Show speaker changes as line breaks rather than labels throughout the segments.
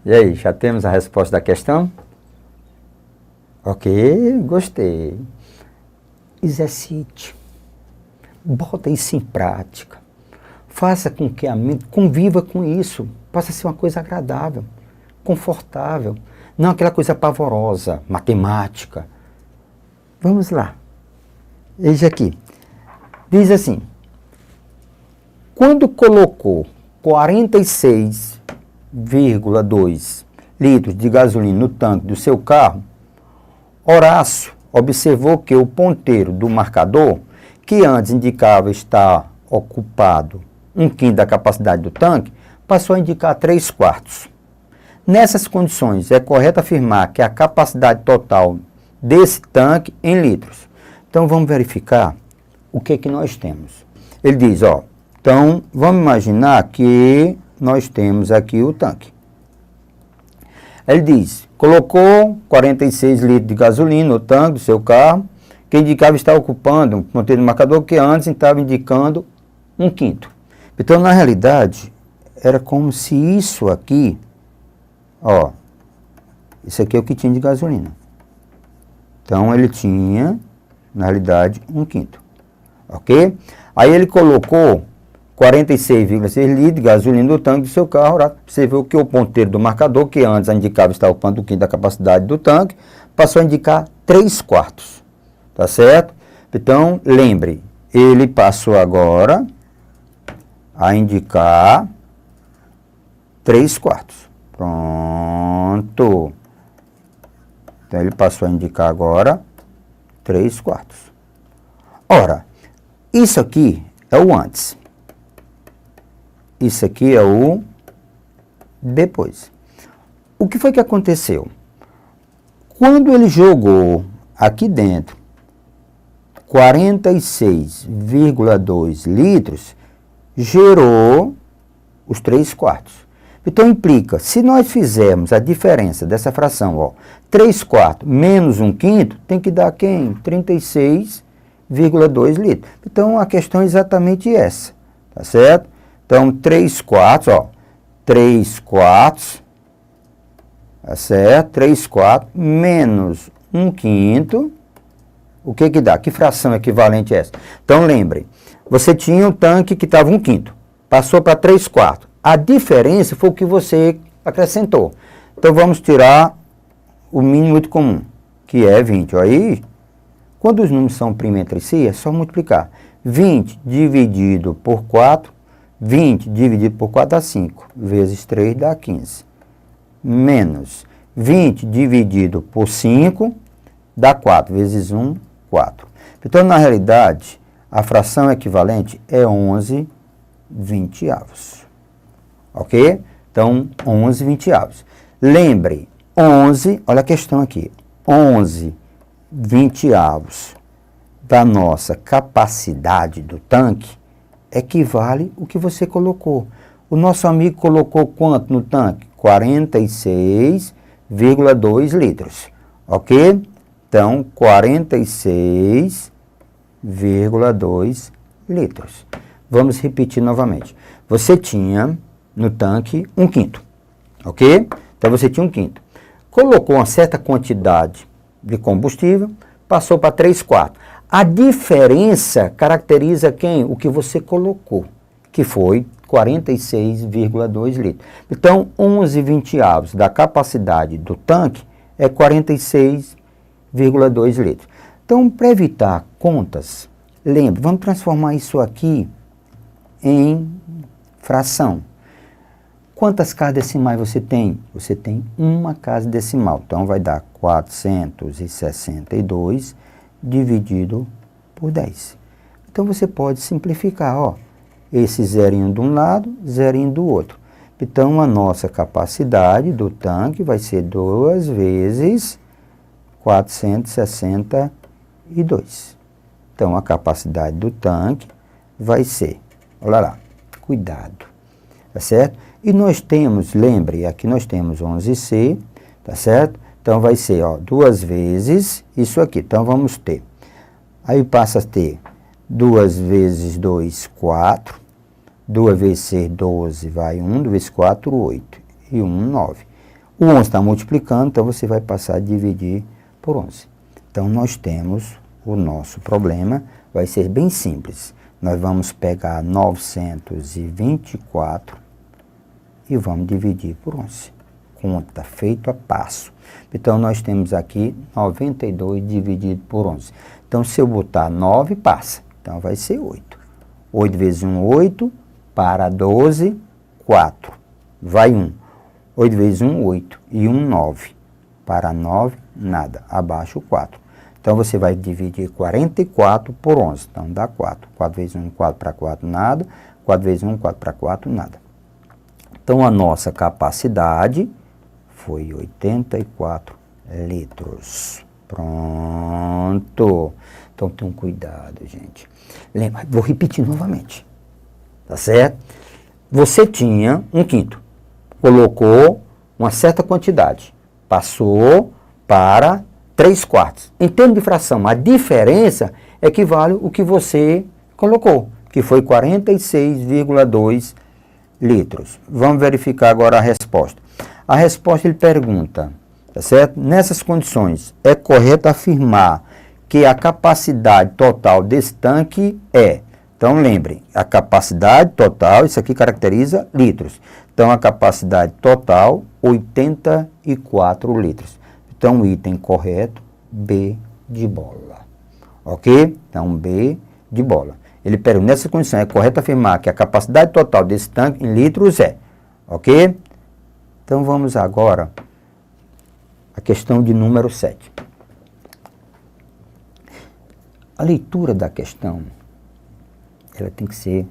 E aí, já temos a resposta da questão? Ok, gostei. Exercite. Bota isso em prática. Faça com que a mente conviva com isso. Possa ser uma coisa agradável, confortável. Não aquela coisa pavorosa, matemática. Vamos lá. Veja aqui. Diz assim. Quando colocou 46,2 litros de gasolina no tanque do seu carro, Horácio observou que o ponteiro do marcador, que antes indicava estar ocupado 1/5 da capacidade do tanque, passou a indicar 3/4. Nessas condições, é correto afirmar que a capacidade total desse tanque em litros. Então, vamos verificar o que nós temos. Ele diz, ó, então, vamos imaginar que nós temos aqui o tanque. Ele diz, colocou 46 litros de gasolina no tanque do seu carro, que indicava estar ocupando um ponteiro do marcador que antes estava indicando 1/5. Então, na realidade, era como se isso aqui, ó, isso aqui é o que tinha de gasolina. Então, ele tinha, na realidade, 1/5, ok? Aí ele colocou 46,6 litros de gasolina no tanque do seu carro. Você viu que o ponteiro do marcador, que antes indicava estar ocupando 1/5 da capacidade do tanque, passou a indicar 3/4. Tá certo? Então, lembre, ele passou agora a indicar 3/4. Pronto. Então, ele passou a indicar agora 3/4. Ora, isso aqui é o antes. Isso aqui é o depois. O que foi que aconteceu? Quando ele jogou aqui dentro 46,2 litros, gerou os 3/4. Então, implica, se nós fizermos a diferença dessa fração, ó, 3/4 menos 1/5, tem que dar quem? 36,2 litros. Então, a questão é exatamente essa, tá certo? Então, 3/4, ó, 3/4, tá certo? 3/4 menos 1/5, o que que dá? Que fração equivalente é essa? Então, lembre, você tinha um tanque que estava 1/5, passou para 3/4. A diferença foi o que você acrescentou. Então, vamos tirar o mínimo muito comum, que é 20. Aí, quando os números são primos entre si, é só multiplicar. 20 dividido por 4, 20 dividido por 4 dá 5, vezes 3 dá 15. Menos 20 dividido por 5 dá 4, vezes 1, 4. Então, na realidade, a fração equivalente é 11/20. Ok? Então, 11/20. Lembre, 11, olha a questão aqui, 11/20 da nossa capacidade do tanque equivale o que você colocou. O nosso amigo colocou quanto no tanque? 46,2 litros. Ok? Então, 46,2 litros. Vamos repetir novamente. Você tinha no tanque 1/5. Ok? Então, você tinha 1/5. Colocou uma certa quantidade de combustível, passou para 3/4. A diferença caracteriza quem? O que você colocou, que foi 46,2 litros. Então, 11/20 da capacidade do tanque é 46,2 litros. Então, para evitar contas, lembre, vamos transformar isso aqui em fração. Quantas casas decimais você tem? Você tem uma casa decimal. Então, vai dar 462 dividido por 10. Então, você pode simplificar, ó, esse zerinho de um lado, zerinho do outro. Então, a nossa capacidade do tanque vai ser 2 vezes 462. Então, a capacidade do tanque vai ser, olha lá, cuidado, tá certo? E nós temos, lembre, aqui nós temos 11C, tá certo? Então, vai ser, ó, 2 vezes isso aqui. Então, vamos ter. Aí passa a ter 2 vezes 2, 4. 2 vezes 6, 12, vai 1. 2 vezes 4, 8. E 1, 9. O 11 está multiplicando, então você vai passar a dividir por 11. Então, nós temos o nosso problema, vai ser bem simples. Nós vamos pegar 924 e vamos dividir por 11. Conta feito a passo. Então, nós temos aqui 92 dividido por 11. Então, se eu botar 9, passa. Então, vai ser 8. 8 vezes 1, 8. Para 12, 4. Vai 1. 8 vezes 1, 8. E 1, 9. Para 9, nada. Abaixo, 4. Então, você vai dividir 44 por 11. Então, dá 4. 4 vezes 1, 4 para 4, nada. 4 vezes 1, 4 para 4, nada. Então, a nossa capacidade foi 84 litros. Pronto. Então, tenham cuidado, gente. Lembra, vou repetir novamente. Tá certo? Você tinha 1/5. Colocou uma certa quantidade. Passou para 3/4. Em termos de fração, a diferença equivale ao que você colocou, que foi 46,2 litros. Vamos verificar agora a resposta. A resposta ele pergunta, tá certo? Nessas condições, é correto afirmar que a capacidade total desse tanque é... Então, lembrem, a capacidade total, isso aqui caracteriza litros. Então, a capacidade total, 84 litros. Então, o item correto, B de bola. Ok? Então, B de bola. Ele pergunta, nessa condição, é correto afirmar que a capacidade total desse tanque em litros é. Ok? Então, vamos agora à questão de número 7. A leitura da questão, ela tem que ser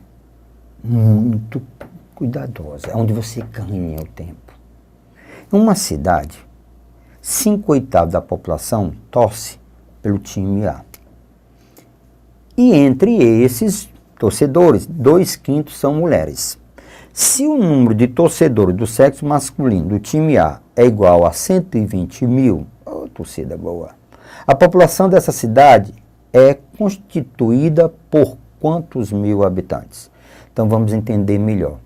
muito cuidadosa, é onde você ganha o tempo. Em uma cidade, 5/8 da população torce pelo time A. E entre esses torcedores, 2/5 são mulheres. Se o número de torcedores do sexo masculino do time A é igual a 120 mil, torcida boa, a população dessa cidade é constituída por quantos mil habitantes? Então, vamos entender melhor.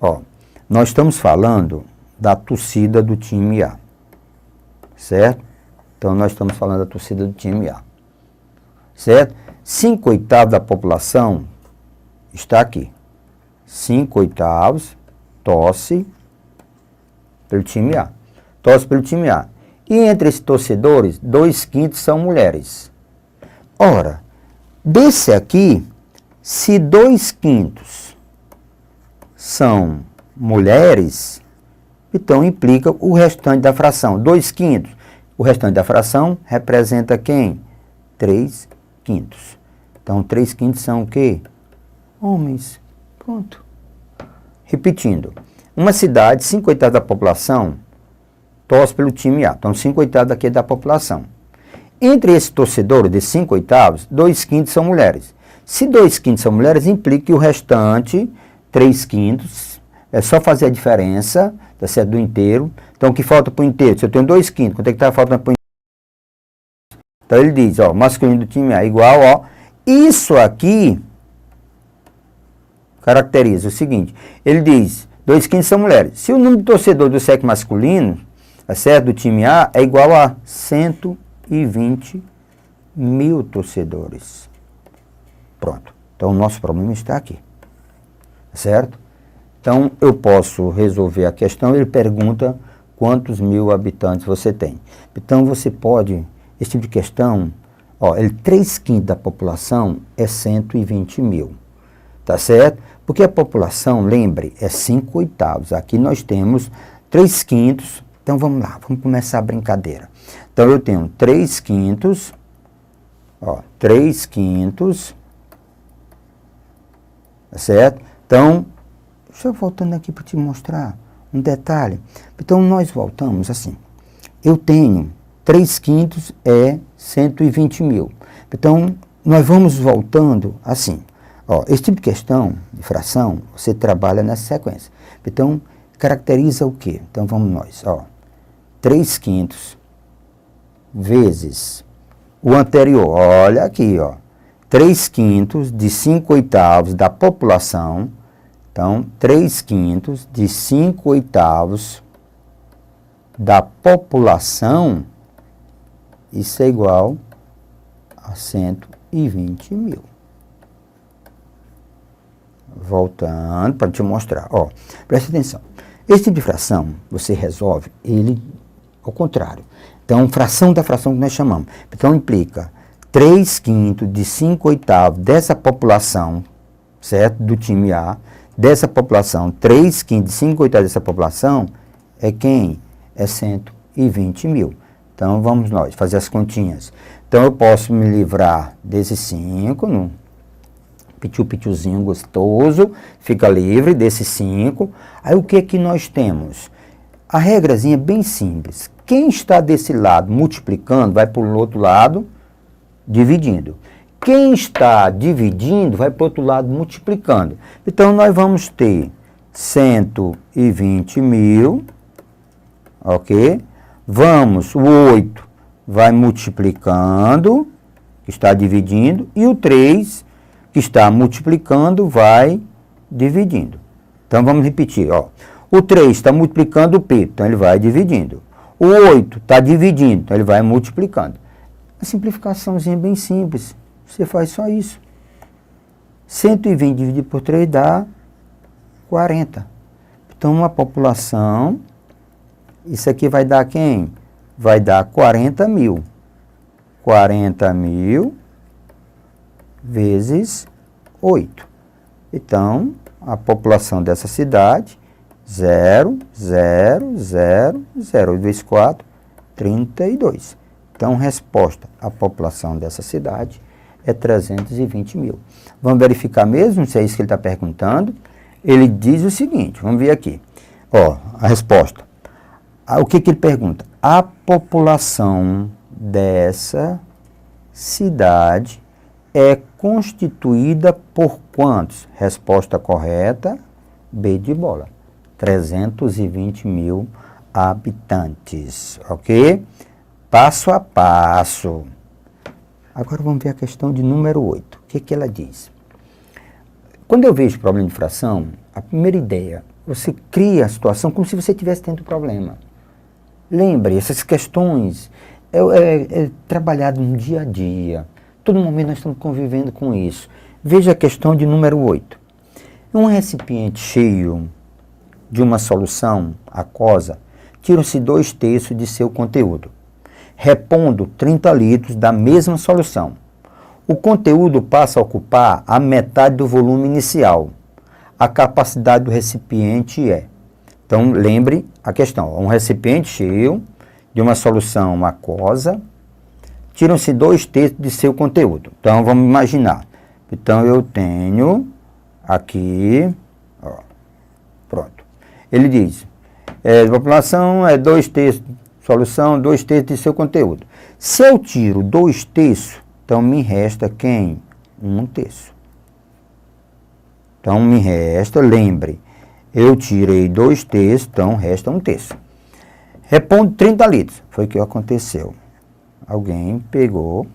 Ó, nós estamos falando da torcida do time A, certo? Então, nós estamos falando da torcida do time A, certo? 5/8 da população está aqui. 5/8 torce pelo time A. Torce pelo time A. E entre esses torcedores, 2/5 são mulheres. Ora, desse aqui, se 2/5 são mulheres, então implica o restante da fração. 2/5, o restante da fração representa quem? 3/5. Então, 3/5 são o quê? Homens. Pronto. Repetindo. Uma cidade, 5/8 da população, torce pelo time A. Então, 5/8 aqui é da população. Entre esses torcedores de 5/8, 2/5 são mulheres. Se 2/5 são mulheres, implica que o restante, 3/5, é só fazer a diferença, tá certo, do inteiro. Então, o que falta para o inteiro? Se eu tenho 2/5, quanto é que está faltando para o inteiro? Então, ele diz, ó, masculino do time A é igual, ó, isso aqui caracteriza o seguinte, ele diz, 2/5 são mulheres. Se o número de torcedores do sexo masculino, tá certo, do time A, é igual a 120 mil torcedores. Pronto. Então, o nosso problema está aqui. Certo? Então, eu posso resolver a questão. Ele pergunta quantos mil habitantes você tem. Então, você pode, esse tipo de questão, ó, 3/5 da população é 120 mil. Tá certo? Porque a população, lembre, é 5/8. Aqui nós temos 3/5. Então, vamos lá, vamos começar a brincadeira. Então, eu tenho 3/5, ó, 3/5, tá certo? Então, deixa eu voltando aqui para te mostrar um detalhe. Então, nós voltamos assim. Eu tenho 3/5 é 120 mil. Então, nós vamos voltando assim. Ó, esse tipo de questão de fração, você trabalha nessa sequência. Então, caracteriza o quê? Então, vamos nós, ó. 3/5 vezes o anterior, olha aqui, ó. 3/5 de 5/8 da população. Então, 3/5 de 5/8 da população, isso é igual a 120 mil. Voltando para te mostrar. Ó, presta atenção. Esse tipo de fração, você resolve ele ao contrário. Então, fração da fração que nós chamamos. Então, implica 3/5 de 5/8 dessa população, certo? Do time A, dessa população, 3/5 de 5/8 dessa população, é quem? É 120 mil. Então, vamos nós fazer as continhas. Então, eu posso me livrar desse 5, no pitiu-pitiozinho gostoso, fica livre desse 5. Aí, o que que nós temos? A regrazinha é bem simples. Quem está desse lado multiplicando, vai para o outro lado dividindo. Quem está dividindo, vai para o outro lado multiplicando. Então, nós vamos ter 120 mil, ok? Vamos, o 8 vai multiplicando, que está dividindo, e o 3, que está multiplicando, vai dividindo. Então, vamos repetir, ó. O 3 está multiplicando o P, então ele vai dividindo. O 8 está dividindo, então ele vai multiplicando. A simplificaçãozinha é bem simples. Você faz só isso. 120 dividido por 3 dá 40. Então, uma população, isso aqui vai dar quem? Vai dar 40 mil. 40 mil vezes 8. Então, a população dessa cidade, 0, 0, 0, 0 vezes 4, 32. Então, resposta, a população dessa cidade é 320 mil. Vamos verificar mesmo se é isso que ele está perguntando. Ele diz o seguinte, vamos ver aqui. Ó, a resposta. O que que ele pergunta? A população dessa cidade é constituída por quantos? Resposta correta, B de bola. 320 mil habitantes, ok? Passo a passo. Agora vamos ver a questão de número 8. O que que ela diz? Quando eu vejo problema de fração, a primeira ideia, você cria a situação como se você estivesse tendo problema. Lembre, essas questões é trabalhado no dia a dia. Todo momento nós estamos convivendo com isso. Veja a questão de número 8. Um recipiente cheio de uma solução aquosa, tiram-se 2/3 de seu conteúdo, repondo 30 litros da mesma solução. O conteúdo passa a ocupar a metade do volume inicial. A capacidade do recipiente é... Então, lembre a questão. Um recipiente cheio de uma solução aquosa, tiram-se 2/3 de seu conteúdo. Então, vamos imaginar. Então, eu tenho aqui... Ó, pronto. Ele diz, a população é 2/3, solução 2/3 de seu conteúdo. Se eu tiro 2/3, então me resta quem? 1/3. Então me resta, lembre, eu tirei 2/3, então resta 1/3. Repondo 30 litros, foi o que aconteceu. Alguém pegou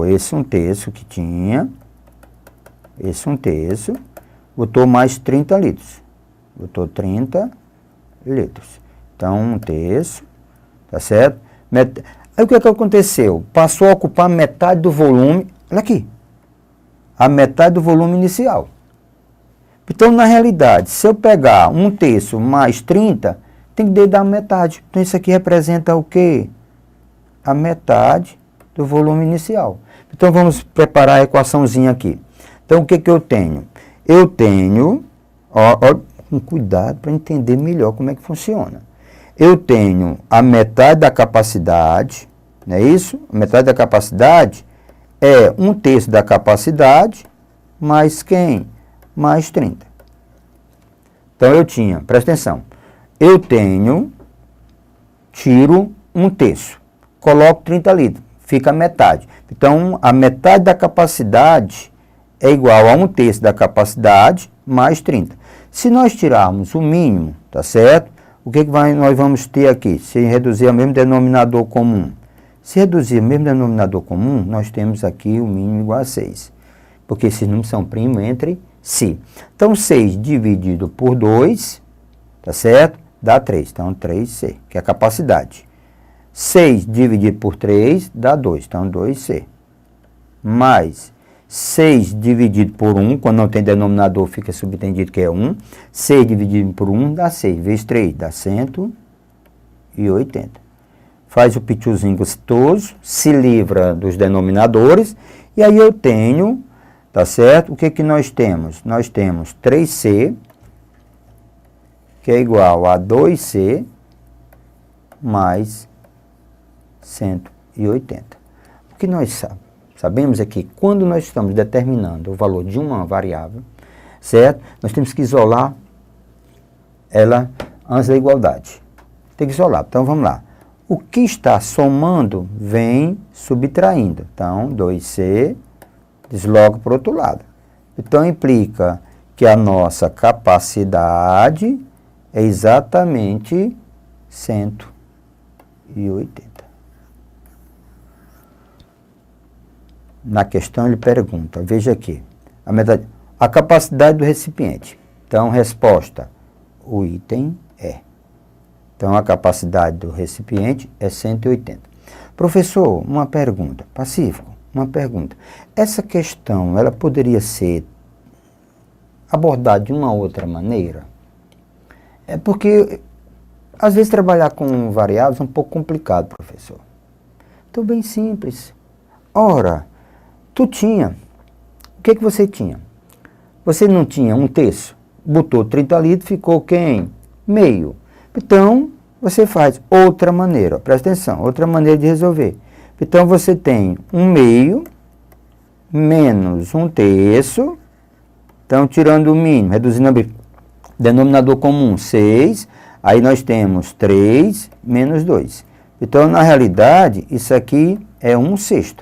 esse 1/3 que tinha, esse 1/3, botou mais 30 litros. Botou 30 litros. Então, 1/3, tá certo? Aí o que aconteceu? Passou a ocupar metade do volume, olha aqui, a metade do volume inicial. Então, na realidade, se eu pegar 1/3 mais 30, tem que dar metade. Então, isso aqui representa o quê? A metade do volume inicial. Então, vamos preparar a equaçãozinha aqui. Então, o que que eu tenho? Eu tenho, ó com cuidado para entender melhor como é que funciona. Eu tenho a metade da capacidade, não é isso? A metade da capacidade é 1/3 da capacidade, mais quem? Mais 30. Então, eu tinha, presta atenção, eu tenho, tiro 1/3, coloco 30 litros, fica a metade. Então, a metade da capacidade é igual a 1/3 da capacidade mais 30. Se nós tirarmos o mínimo, tá certo? O que nós vamos ter aqui? Se reduzir ao mesmo denominador comum. Se reduzir ao mesmo denominador comum, nós temos aqui o mínimo igual a 6. Porque esses números são primos entre si. Então, 6 dividido por 2, tá certo? dá 3. Então, 3C, que é a capacidade. 6 dividido por 3 dá 2. Então, 2C. Mais 6 dividido por 1, quando não tem denominador, fica subentendido que é 1. 6 dividido por 1 dá 6, vezes 3 dá 180. Faz o pituzinho gostoso, se livra dos denominadores, e aí eu tenho, tá certo? O que que nós temos? Nós temos 3C, que é igual a 2C, mais 180. O que nós sabemos é que quando nós estamos determinando o valor de uma variável, certo? Nós temos que isolar ela antes da igualdade. Tem que isolar. Então, vamos lá. O que está somando vem subtraindo. Então, 2C desloca para o outro lado. Então, implica que a nossa capacidade é exatamente 180. Na questão ele pergunta, veja aqui, a capacidade do recipiente. Então, resposta, o item é. Então, a capacidade do recipiente é 180. Professor, uma pergunta. Pacífico, uma pergunta. Essa questão, ela poderia ser abordada de uma outra maneira? É porque, às vezes, trabalhar com variáveis é um pouco complicado, professor. Então, bem simples. Ora, tu tinha. O que que você tinha? Você não tinha 1/3. Botou 30 litros, ficou quem? Meio. Então, você faz outra maneira, presta atenção, outra maneira de resolver. Então, você tem 1/2 menos 1/3, então, tirando o mínimo, reduzindo o denominador comum, 6, aí nós temos 3 menos 2. Então, na realidade, isso aqui é 1/6.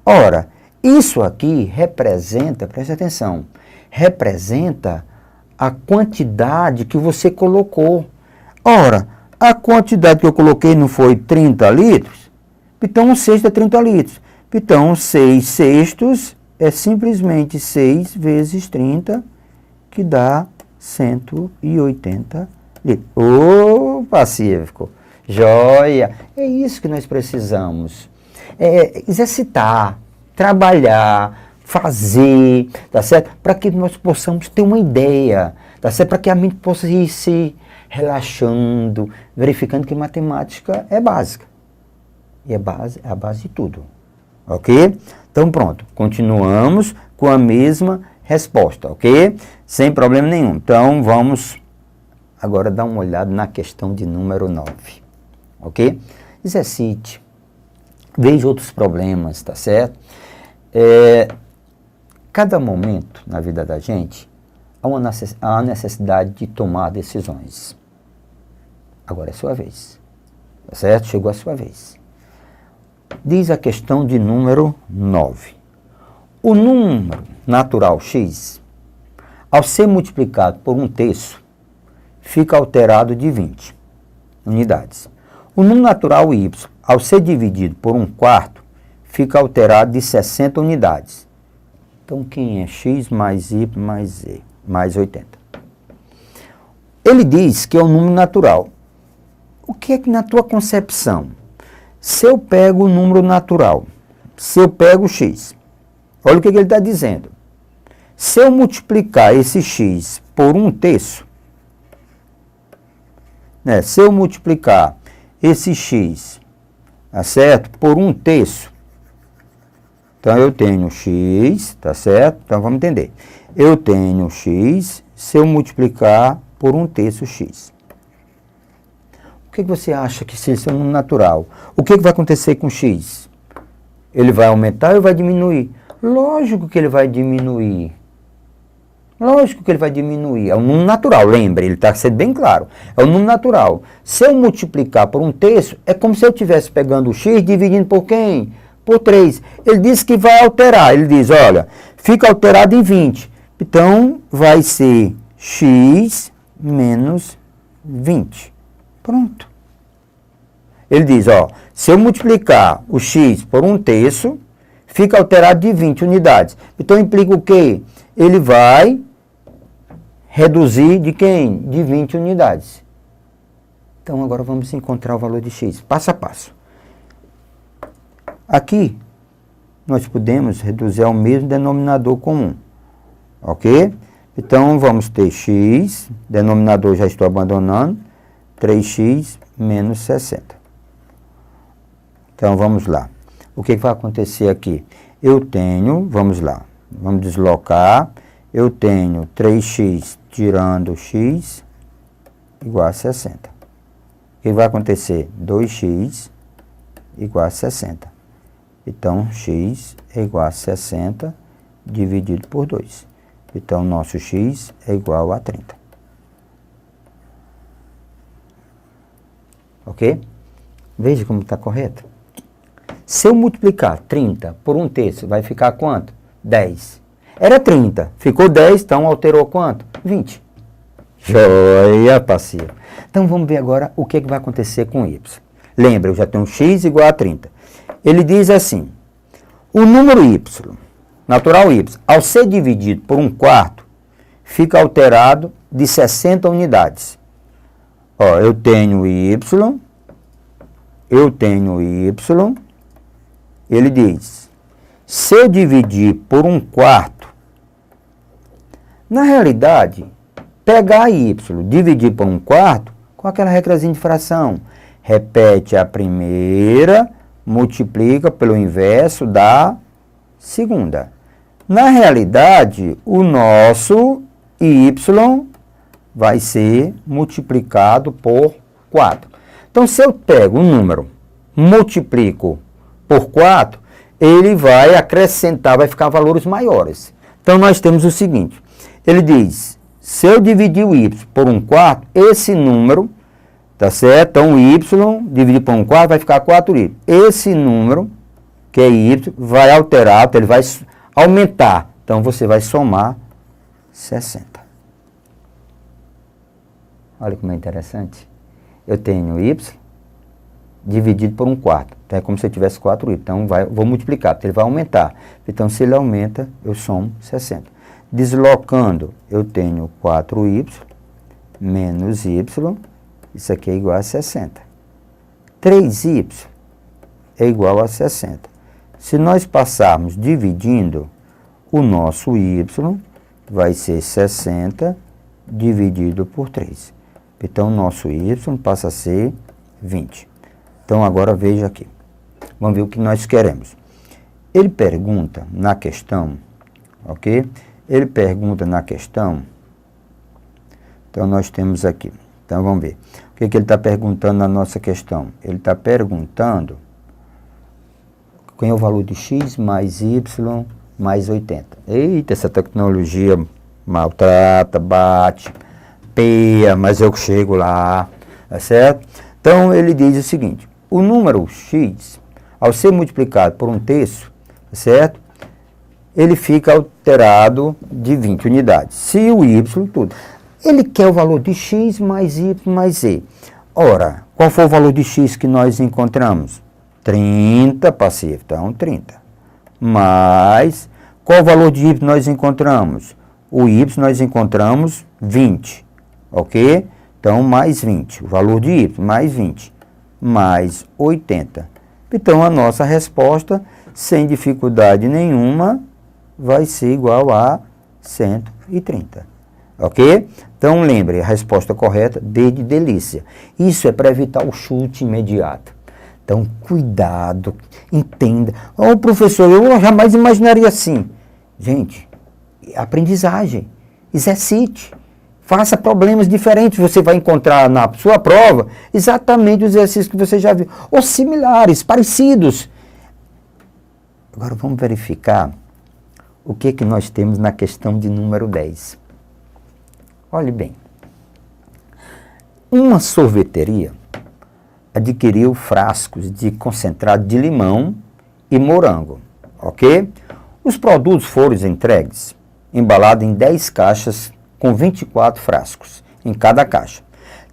Ora, isso aqui representa, presta atenção, representa a quantidade que você colocou. Ora, a quantidade que eu coloquei não foi 30 litros? Então, 1/6 é 30 litros. Então, 6/6 é simplesmente 6 vezes 30, que dá 180 litros. Ô, Pacífico, joia! É isso que nós precisamos. Exercitar, trabalhar, fazer, tá certo? Para que nós possamos ter uma ideia, tá certo? Para que a mente possa ir se relaxando, verificando que matemática é básica. E é a base de tudo. Ok? Então pronto, continuamos com a mesma resposta, ok? Sem problema nenhum. Então vamos agora dar uma olhada na questão de número 9. Ok? Exercite. Veja outros problemas, tá certo? Cada momento na vida da gente há a necessidade de tomar decisões. Agora é sua vez, tá certo? Chegou a sua vez. Diz a questão de número 9. O número natural x, ao ser multiplicado por 1/3, fica alterado de 20 unidades. O número natural y, ao ser dividido por 1/4, fica alterado de 60 unidades. Então, quem é x mais y mais z, mais 80? Ele diz que é um número natural. O que é que na tua concepção? Se eu pego o número natural, se eu pego x, olha o que ele está dizendo. Se eu multiplicar esse x por 1/3, né? Se eu multiplicar esse x, tá certo? Por 1/3, então eu tenho x, tá certo? Então vamos entender. Eu tenho x, se eu multiplicar por 1/3 x. O que você acha que se isso é um número natural? O que vai acontecer com x? Ele vai aumentar ou vai diminuir? Lógico que ele vai diminuir. Lógico que ele vai diminuir. É um número natural, lembre, ele está sendo bem claro. É um número natural. Se eu multiplicar por 1/3, é como se eu estivesse pegando o x dividindo por quem? Por 3. Ele diz que vai alterar. Ele diz, olha, fica alterado em 20. Então, vai ser x menos 20. Pronto. Ele diz, ó, se eu multiplicar o x por 1/3, fica alterado de 20 unidades. Então, implica o quê? Ele vai reduzir de quem? De 20 unidades. Então, agora vamos encontrar o valor de x, passo a passo. Aqui, nós podemos reduzir ao mesmo denominador comum, ok? Então, vamos ter x, denominador já estou abandonando, 3x menos 60. Então, vamos lá. O que vai acontecer aqui? Eu tenho, vamos lá, vamos deslocar, eu tenho 3x tirando x igual a 60. O que vai acontecer? 2x igual a 60. Então, x é igual a 60 dividido por 2. Então, nosso x é igual a 30. Ok? Veja como está correto. Se eu multiplicar 30 por 1/3, vai ficar quanto? 10. Era 30, ficou 10, então alterou quanto? 20. Joia, parceiro. Então, vamos ver agora o que vai acontecer com y. Lembra, eu já tenho x igual a 30. Ele diz assim, o número y, natural y, ao ser dividido por 1/4, fica alterado de 60 unidades. Ó, eu tenho y, ele diz, se eu dividir por 1/4, na realidade, pegar y, dividir por 1/4, com aquela regrazinha de fração, repete a primeira, multiplica pelo inverso da segunda. Na realidade, o nosso y vai ser multiplicado por 4. Então, se eu pego um número, multiplico por 4, ele vai acrescentar, vai ficar valores maiores. Então, nós temos o seguinte, ele diz, se eu dividir o y por 1/4, esse número, tá certo? Então, y dividido por 1/4 vai ficar 4y. Esse número, que é y, vai alterar, ele vai aumentar. Então, você vai somar 60. Olha como é interessante. Eu tenho y dividido por 1/4. Então, é como se eu tivesse 4y. Então, vou multiplicar, porque ele vai aumentar. Então, se ele aumenta, eu somo 60. Deslocando, eu tenho 4y menos y. Isso aqui é igual a 60. 3y é igual a 60. Se nós passarmos dividindo, o nosso y vai ser 60 dividido por 3. Então, o nosso y passa a ser 20. Então, agora veja aqui. Vamos ver o que nós queremos. Ele pergunta na questão, ok? Ele pergunta na questão. Então, nós temos aqui. Então, vamos ver. O que ele está perguntando na nossa questão? Ele está perguntando qual é o valor de x mais y mais 80. Eita, essa tecnologia maltrata, bate, peia, mas eu chego lá, tá certo? Então, ele diz o seguinte, o número x, ao ser multiplicado por 1/3, tá certo? Ele fica alterado de 20 unidades. Se o y, tudo. Ele quer o valor de x mais y mais z. Ora, qual foi o valor de x que nós encontramos? 30, passivo, então 30. Mais, qual o valor de y nós encontramos? O y nós encontramos 20, ok? Então, mais 20, o valor de y, mais 20, mais 80. Então, a nossa resposta, sem dificuldade nenhuma, vai ser igual a 130, ok? Então, lembre, a resposta correta, D de delícia. Isso é para evitar o chute imediato. Então, cuidado, entenda. Oh, professor, eu jamais imaginaria assim. Gente, aprendizagem, exercite, faça problemas diferentes. Você vai encontrar na sua prova exatamente os exercícios que você já viu. Ou similares, parecidos. Agora, vamos verificar o que nós temos na questão de número 10. Olhe bem. Uma sorveteria adquiriu frascos de concentrado de limão e morango, ok? Os produtos foram entregues, embalados em 10 caixas com 24 frascos em cada caixa.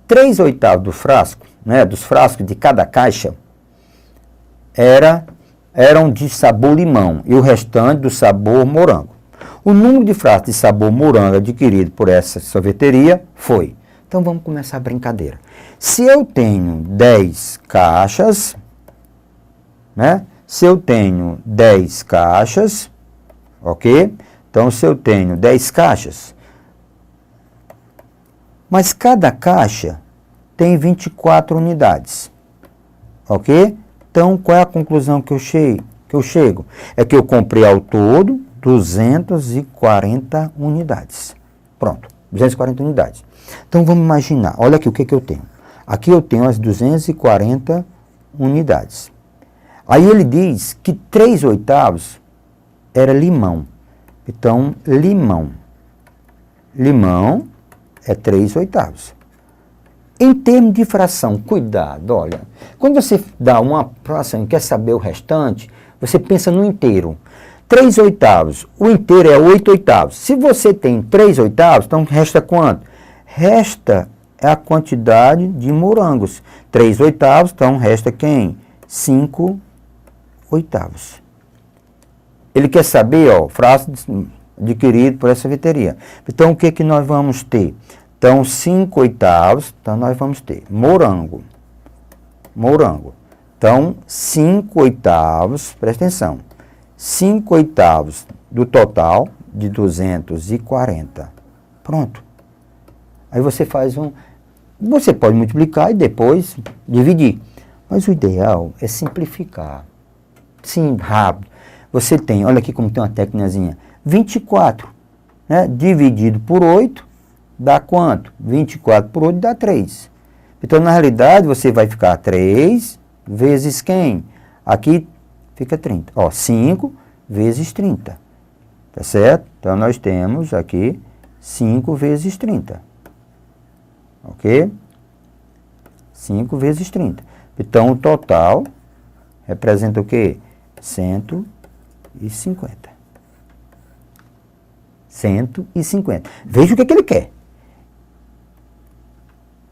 3/8 do frasco, dos frascos de cada caixa, eram de sabor limão e o restante do sabor morango. O número de frascos de sabor morango adquirido por essa sorveteria foi. Então vamos começar a brincadeira. Se eu tenho 10 caixas, né? Se eu tenho 10 caixas, ok? Então se eu tenho 10 caixas, mas cada caixa tem 24 unidades, ok? Então qual é a conclusão que eu chego? É que eu comprei ao todo 240 unidades. Pronto, 240 unidades. Então vamos imaginar, olha aqui o que eu tenho. Aqui eu tenho as 240 unidades. Aí ele diz que 3/8 era limão. Então, limão é 3/8. Em termos de fração, cuidado, olha. Quando você dá uma fração e quer saber o restante, você pensa no inteiro. 3/8, o inteiro é 8/8. Se você tem 3/8, então resta quanto? Resta a quantidade de morangos. 3/8, então resta quem? 5/8. Ele quer saber, ó, frasco adquirido por essa sorveteria. Então, o que nós vamos ter? Então, 5/8, então nós vamos ter morango. Então, 5/8, presta atenção, 5/8 do total de 240. Pronto. Aí você faz você pode multiplicar e depois dividir. Mas o ideal é simplificar. Sim, rápido. Você tem, olha aqui como tem uma técnicazinha, 24, né? Dividido por 8, dá quanto? 24 por 8 dá 3. Então, na realidade, você vai ficar 3 vezes quem? Aqui fica 30. Ó, 5 vezes 30. Tá certo? Então, nós temos aqui 5 vezes 30. Ok? 5 vezes 30. Então, o total representa o quê? 150. 150. Veja o que ele quer.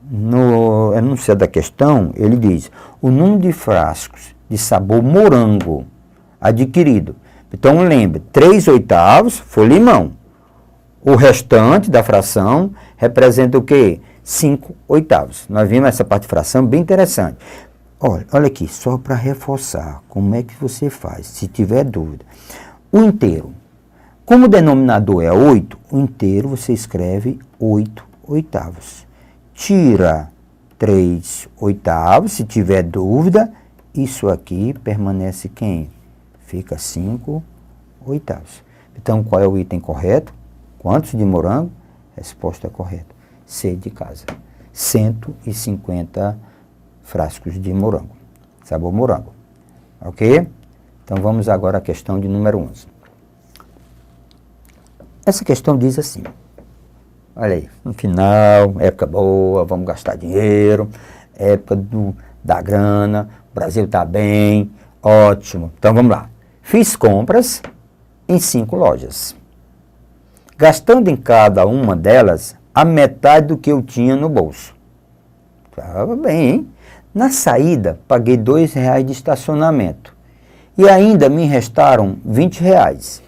No enunciado da questão, ele diz, o número de frascos de sabor morango adquirido. Então, lembre, 3/8 foi limão. O restante da fração representa o quê? 5/8. Nós vimos essa parte de fração bem interessante. Olha aqui, só para reforçar como é que você faz, se tiver dúvida. O inteiro. Como o denominador é 8, o inteiro você escreve 8/8. Tira 3/8, se tiver dúvida, isso aqui permanece quem? Fica 5/8. Então, qual é o item correto? Quantos de morango? Resposta correta. C de casa. 150 frascos de morango. Sabor morango. Ok? Então, vamos agora à questão de número 11. Essa questão diz assim. Olha aí, no final, época boa, vamos gastar dinheiro, época da grana, o Brasil está bem, ótimo. Então vamos lá. Fiz compras em 5 lojas, gastando em cada uma delas a metade do que eu tinha no bolso. Estava bem, hein? Na saída, paguei R$2 de estacionamento e ainda me restaram R$20.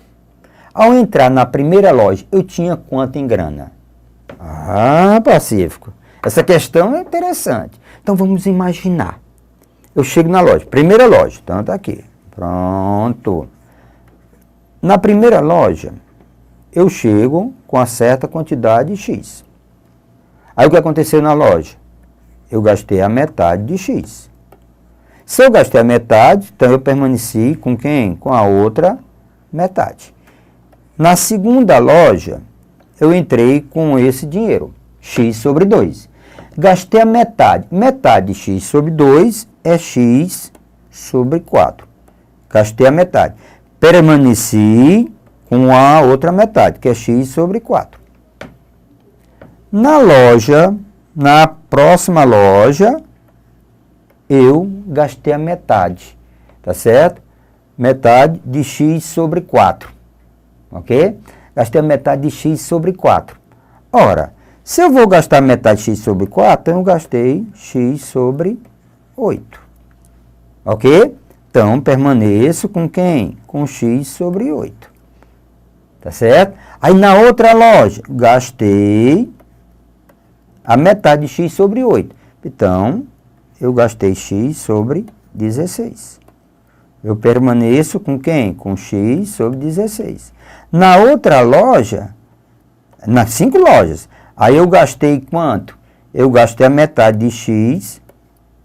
Ao entrar na primeira loja, eu tinha quanto em grana? Ah, Pacífico, essa questão é interessante. Então, vamos imaginar. Eu chego na loja, primeira loja, então está aqui. Pronto. Na primeira loja, eu chego com uma certa quantidade X. Aí, o que aconteceu na loja? Eu gastei a metade de X. Se eu gastei a metade, então eu permaneci com quem? Com a outra metade. Na segunda loja, eu entrei com esse dinheiro, X sobre 2. Gastei a metade. Metade de X sobre 2 é X sobre 4. Gastei a metade. Permaneci com a outra metade, que é X sobre 4. Na próxima loja, eu gastei a metade, tá certo? Metade de X sobre 4, ok? Gastei a metade de X sobre 4. Ora, se eu vou gastar metade de X sobre 4, eu gastei X sobre 8. Ok? Então, permaneço com quem? Com X sobre 8. Tá certo? Aí, na outra loja, gastei a metade de x sobre 8. Então, eu gastei x sobre 16. Eu permaneço com quem? Com x sobre 16. Na outra loja, nas 5 lojas, aí eu gastei quanto? Eu gastei a metade de x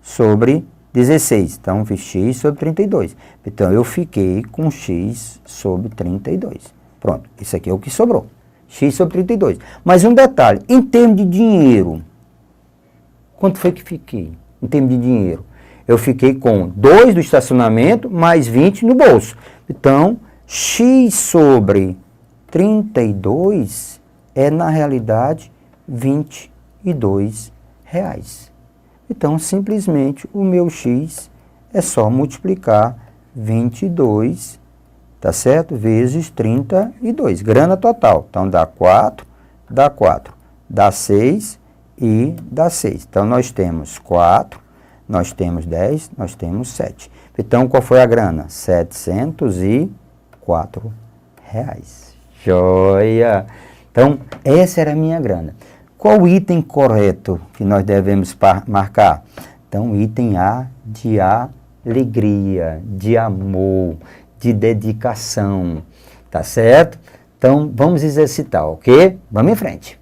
sobre 16. Então, fiz x sobre 32. Então, eu fiquei com x sobre 32. Pronto, isso aqui é o que sobrou. X sobre 32. Mas um detalhe, em termos de dinheiro, quanto foi que fiquei? Em termos de dinheiro, eu fiquei com 2 do estacionamento mais 20 no bolso. Então, x sobre 32 é, na realidade, R$22. Então, simplesmente, o meu x é só multiplicar 22, tá certo? Vezes 32. Grana total. Então, dá 4, dá 6 e dá 6. Então, nós temos 4, nós temos 10, nós temos 7. Então, qual foi a grana? R$704. Joia! Então, essa era a minha grana. Qual o item correto que nós devemos marcar? Então, item A de alegria, de amor, de dedicação, tá certo? Então, vamos exercitar, ok? Vamos em frente.